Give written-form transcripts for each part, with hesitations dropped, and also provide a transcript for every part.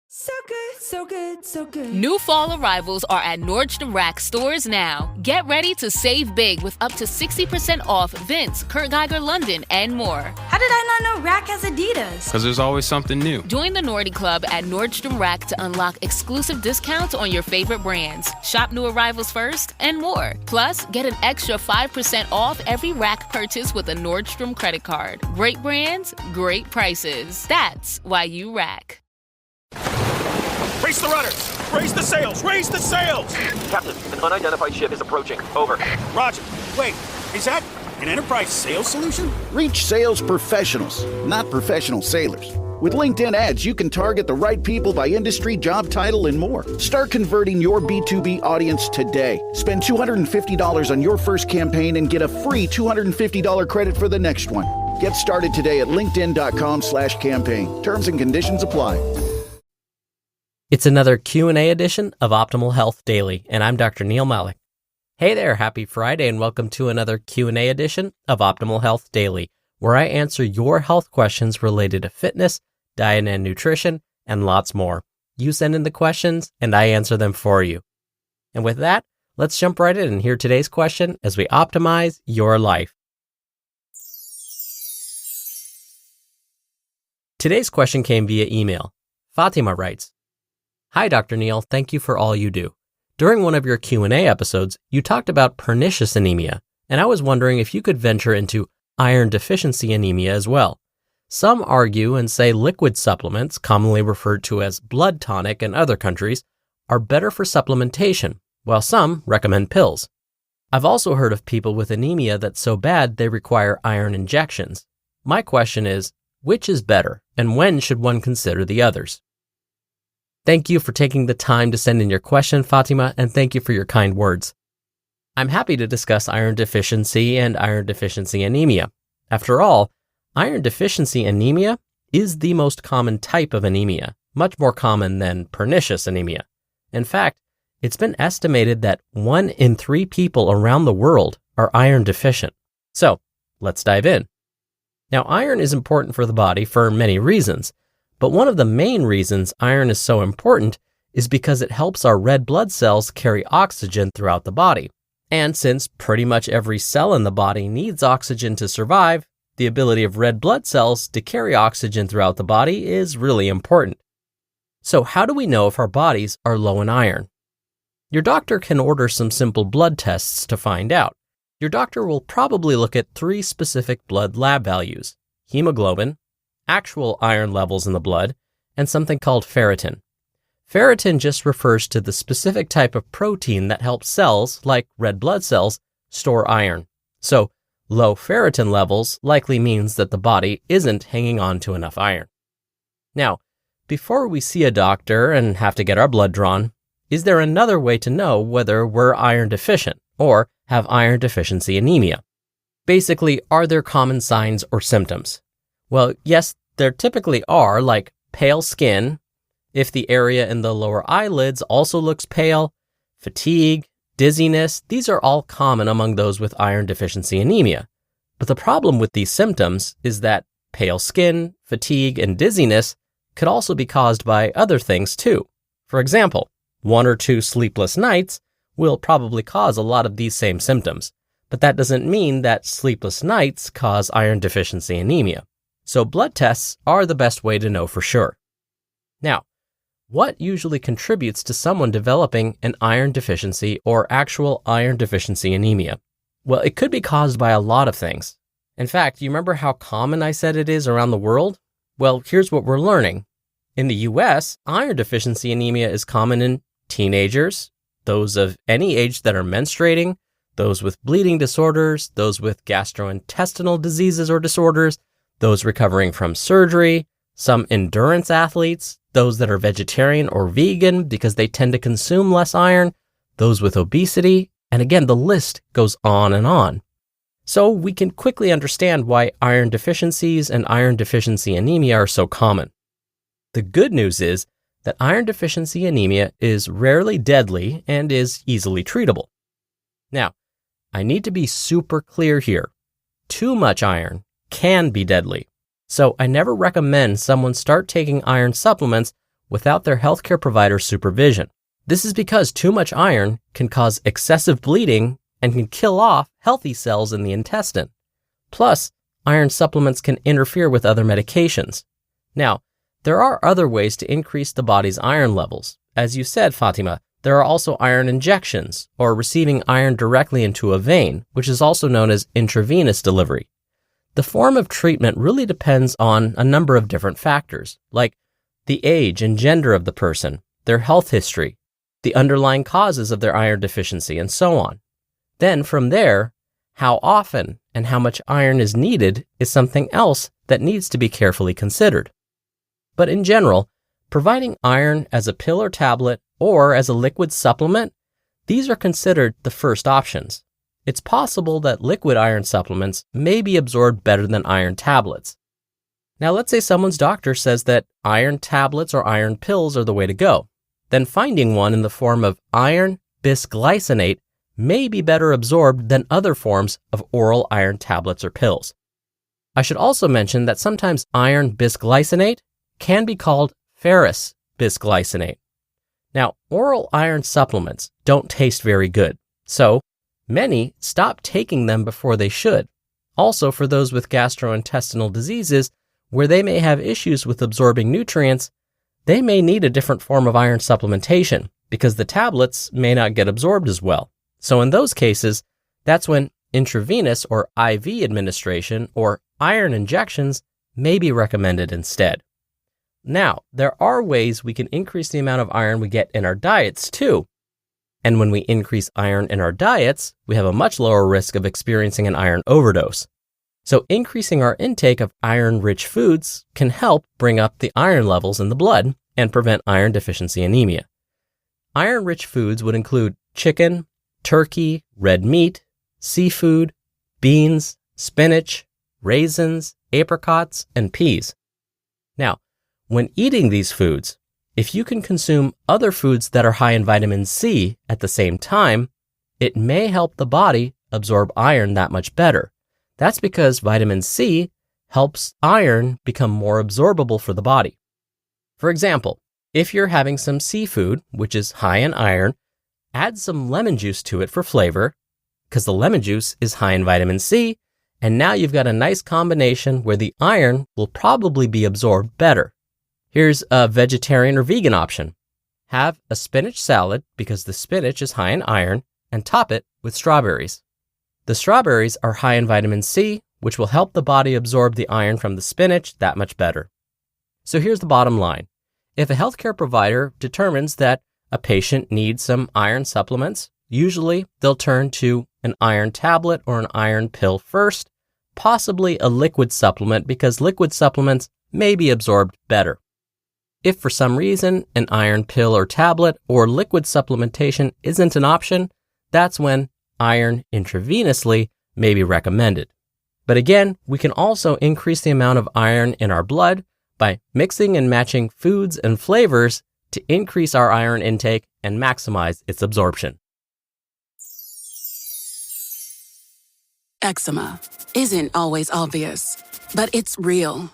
So good, so good, so good. New fall arrivals are at Nordstrom Rack stores now. Get ready to save big with up to 60% off Vince, Kurt Geiger London, and more. How did I not know Rack has Adidas? Because there's always something new. Join the Nordy Club at Nordstrom Rack to unlock exclusive discounts on your favorite brands. Shop new arrivals first and more. Plus, get an extra 5% off every Rack purchase with a Nordstrom credit card. Great brands, great prices. That's why you Rack. Raise the rudders! Raise the sails! Raise the sails! Captain, an unidentified ship is approaching. Over. Roger. Wait, is that an Enterprise sales solution? Reach sales professionals, not professional sailors. With LinkedIn ads, you can target the right people by industry, job title, and more. Start converting your B2B audience today. Spend $250 on your first campaign and get a free $250 credit for the next one. Get started today at linkedin.com/campaign. Terms and conditions apply. It's another Q&A edition of Optimal Health Daily, and I'm Dr. Neal Malik. Hey there, happy Friday, and welcome to another Q&A edition of Optimal Health Daily, where I answer your health questions related to fitness, diet and nutrition, and lots more. You send in the questions, and I answer them for you. And with that, let's jump right in and hear today's question as we optimize your life. Today's question came via email. Fatima writes, Hi, Dr. Neal. Thank you for all you do. During one of your Q&A episodes, you talked about pernicious anemia, and I was wondering if you could venture into iron deficiency anemia as well. Some argue and say liquid supplements, commonly referred to as blood tonic in other countries, are better for supplementation, while some recommend pills. I've also heard of people with anemia that's so bad they require iron injections. My question is, which is better, and when should one consider the others? Thank you for taking the time to send in your question, Fatima, and thank you for your kind words. I'm happy to discuss iron deficiency and iron deficiency anemia. After all, iron deficiency anemia is the most common type of anemia, much more common than pernicious anemia. In fact, it's been estimated that 1 in 3 people around the world are iron deficient. So, let's dive in. Now, iron is important for the body for many reasons. But one of the main reasons iron is so important is because it helps our red blood cells carry oxygen throughout the body. And since pretty much every cell in the body needs oxygen to survive, the ability of red blood cells to carry oxygen throughout the body is really important. So how do we know if our bodies are low in iron? Your doctor can order some simple blood tests to find out. Your doctor will probably look at 3 specific blood lab values: hemoglobin, actual iron levels in the blood, and something called ferritin. Ferritin just refers to the specific type of protein that helps cells, like red blood cells, store iron. So, low ferritin levels likely means that the body isn't hanging on to enough iron. Now, before we see a doctor and have to get our blood drawn, is there another way to know whether we're iron deficient or have iron deficiency anemia? Basically, are there common signs or symptoms? Well, yes, there typically are, like pale skin, if the area in the lower eyelids also looks pale, fatigue, dizziness. These are all common among those with iron deficiency anemia. But the problem with these symptoms is that pale skin, fatigue, and dizziness could also be caused by other things too. For example, 1 or 2 sleepless nights will probably cause a lot of these same symptoms, but that doesn't mean that sleepless nights cause iron deficiency anemia. So blood tests are the best way to know for sure. Now, what usually contributes to someone developing an iron deficiency or actual iron deficiency anemia? Well, it could be caused by a lot of things. In fact, you remember how common I said it is around the world? Well, here's what we're learning. In the US, iron deficiency anemia is common in teenagers, those of any age that are menstruating, those with bleeding disorders, those with gastrointestinal diseases or disorders, those recovering from surgery, some endurance athletes, those that are vegetarian or vegan because they tend to consume less iron, those with obesity, and again, the list goes on and on. So we can quickly understand why iron deficiencies and iron deficiency anemia are so common. The good news is that iron deficiency anemia is rarely deadly and is easily treatable. Now, I need to be super clear here. Too much iron can be deadly. So I never recommend someone start taking iron supplements without their healthcare provider's supervision. This is because too much iron can cause excessive bleeding and can kill off healthy cells in the intestine. Plus, iron supplements can interfere with other medications. Now, there are other ways to increase the body's iron levels. As you said, Fatima, there are also iron injections, or receiving iron directly into a vein, which is also known as intravenous delivery. The form of treatment really depends on a number of different factors, like the age and gender of the person, their health history, the underlying causes of their iron deficiency, and so on. Then from there, how often and how much iron is needed is something else that needs to be carefully considered. But in general, providing iron as a pill or tablet or as a liquid supplement, these are considered the first options. It's possible that liquid iron supplements may be absorbed better than iron tablets. Now let's say someone's doctor says that iron tablets or iron pills are the way to go. Then finding one in the form of iron bisglycinate may be better absorbed than other forms of oral iron tablets or pills. I should also mention that sometimes iron bisglycinate can be called ferrous bisglycinate. Now, oral iron supplements don't taste very good, so many stop taking them before they should. Also, for those with gastrointestinal diseases, where they may have issues with absorbing nutrients, they may need a different form of iron supplementation because the tablets may not get absorbed as well. So in those cases, that's when intravenous or IV administration or iron injections may be recommended instead. Now, there are ways we can increase the amount of iron we get in our diets too. And when we increase iron in our diets, we have a much lower risk of experiencing an iron overdose. So increasing our intake of iron-rich foods can help bring up the iron levels in the blood and prevent iron deficiency anemia. Iron-rich foods would include chicken, turkey, red meat, seafood, beans, spinach, raisins, apricots, and peas. Now, when eating these foods, if you can consume other foods that are high in vitamin C at the same time, it may help the body absorb iron that much better. That's because vitamin C helps iron become more absorbable for the body. For example, if you're having some seafood, which is high in iron, add some lemon juice to it for flavor, because the lemon juice is high in vitamin C, and now you've got a nice combination where the iron will probably be absorbed better. Here's a vegetarian or vegan option. Have a spinach salad because the spinach is high in iron, and top it with strawberries. The strawberries are high in vitamin C, which will help the body absorb the iron from the spinach that much better. So here's the bottom line. If a healthcare provider determines that a patient needs some iron supplements, usually they'll turn to an iron tablet or an iron pill first, possibly a liquid supplement because liquid supplements may be absorbed better. If for some reason an iron pill or tablet or liquid supplementation isn't an option, that's when iron intravenously may be recommended. But again, we can also increase the amount of iron in our blood by mixing and matching foods and flavors to increase our iron intake and maximize its absorption. Eczema isn't always obvious, but it's real.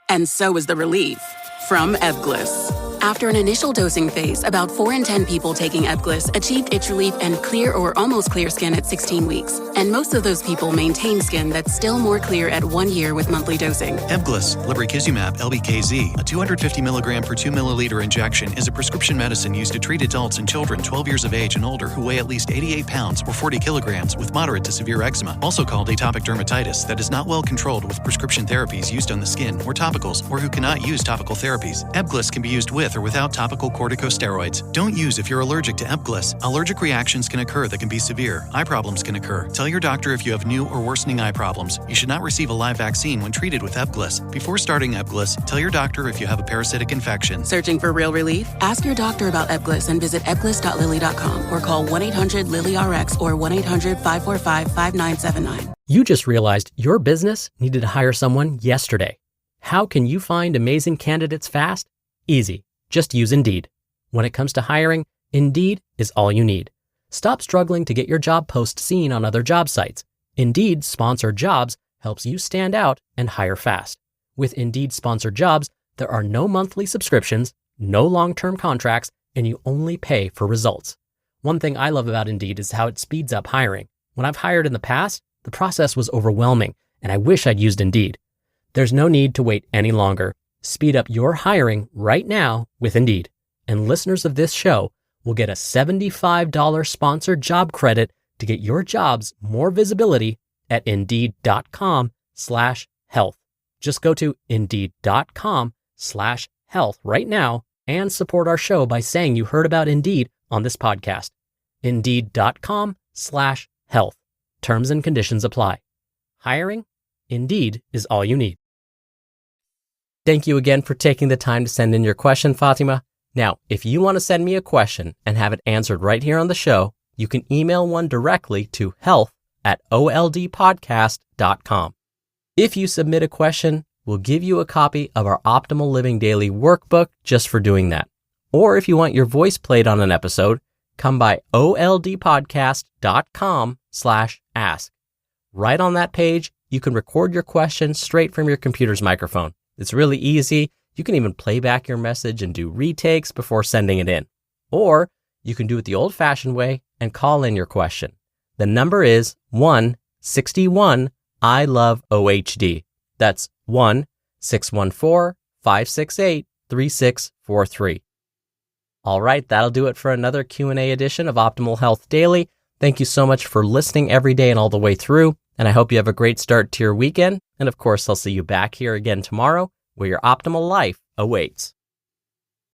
And so is the relief from Ebglyss. After an initial dosing phase, about 4 in 10 people taking Ebglyss achieved itch relief and clear or almost clear skin at 16 weeks. And most of those people maintain skin that's still more clear at 1 year with monthly dosing. Ebglyss, lebrikizumab LBKZ, a 250 milligram per 2 milliliter injection, is a prescription medicine used to treat adults and children 12 years of age and older who weigh at least 88 pounds or 40 kilograms with moderate to severe eczema, also called atopic dermatitis, that is not well controlled with prescription therapies used on the skin or topicals, or who cannot use topical therapies. Ebglyss can be used with or without topical corticosteroids. Don't use if you're allergic to Ebglyss. Allergic reactions can occur that can be severe. Eye problems can occur. Tell your doctor if you have new or worsening eye problems. You should not receive a live vaccine when treated with Ebglyss. Before starting Ebglyss, tell your doctor if you have a parasitic infection. Searching for real relief? Ask your doctor about Ebglyss and visit ebglyss.lilly.com or call 1-800-LILY-RX or 1-800-545-5979. You just realized your business needed to hire someone yesterday. How can you find amazing candidates fast? Easy. Just use Indeed. When it comes to hiring, Indeed is all you need. Stop struggling to get your job post seen on other job sites. Indeed Sponsored Jobs helps you stand out and hire fast. With Indeed Sponsored Jobs, there are no monthly subscriptions, no long-term contracts, and you only pay for results. One thing I love about Indeed is how it speeds up hiring. When I've hired in the past, the process was overwhelming, and I wish I'd used Indeed. There's no need to wait any longer. Speed up your hiring right now with Indeed. And listeners of this show will get a $75 sponsored job credit to get your jobs more visibility at Indeed.com/health. Just go to Indeed.com/health right now and support our show by saying you heard about Indeed on this podcast. Indeed.com/health. Terms and conditions apply. Hiring? Indeed is all you need. Thank you again for taking the time to send in your question, Fatima. Now, if you want to send me a question and have it answered right here on the show, you can email one directly to health@oldpodcast.com. If you submit a question, we'll give you a copy of our Optimal Living Daily workbook just for doing that. Or if you want your voice played on an episode, come by oldpodcast.com/ask. Right on that page, you can record your question straight from your computer's microphone. It's really easy. You can even play back your message and do retakes before sending it in. Or you can do it the old-fashioned way and call in your question. The number is 161-I-LOVE-OHD. That's 1-614-568-3643. All right, that'll do it for another Q&A edition of Optimal Health Daily. Thank you so much for listening every day and all the way through, and I hope you have a great start to your weekend. And of course, I'll see you back here again tomorrow, where your optimal life awaits.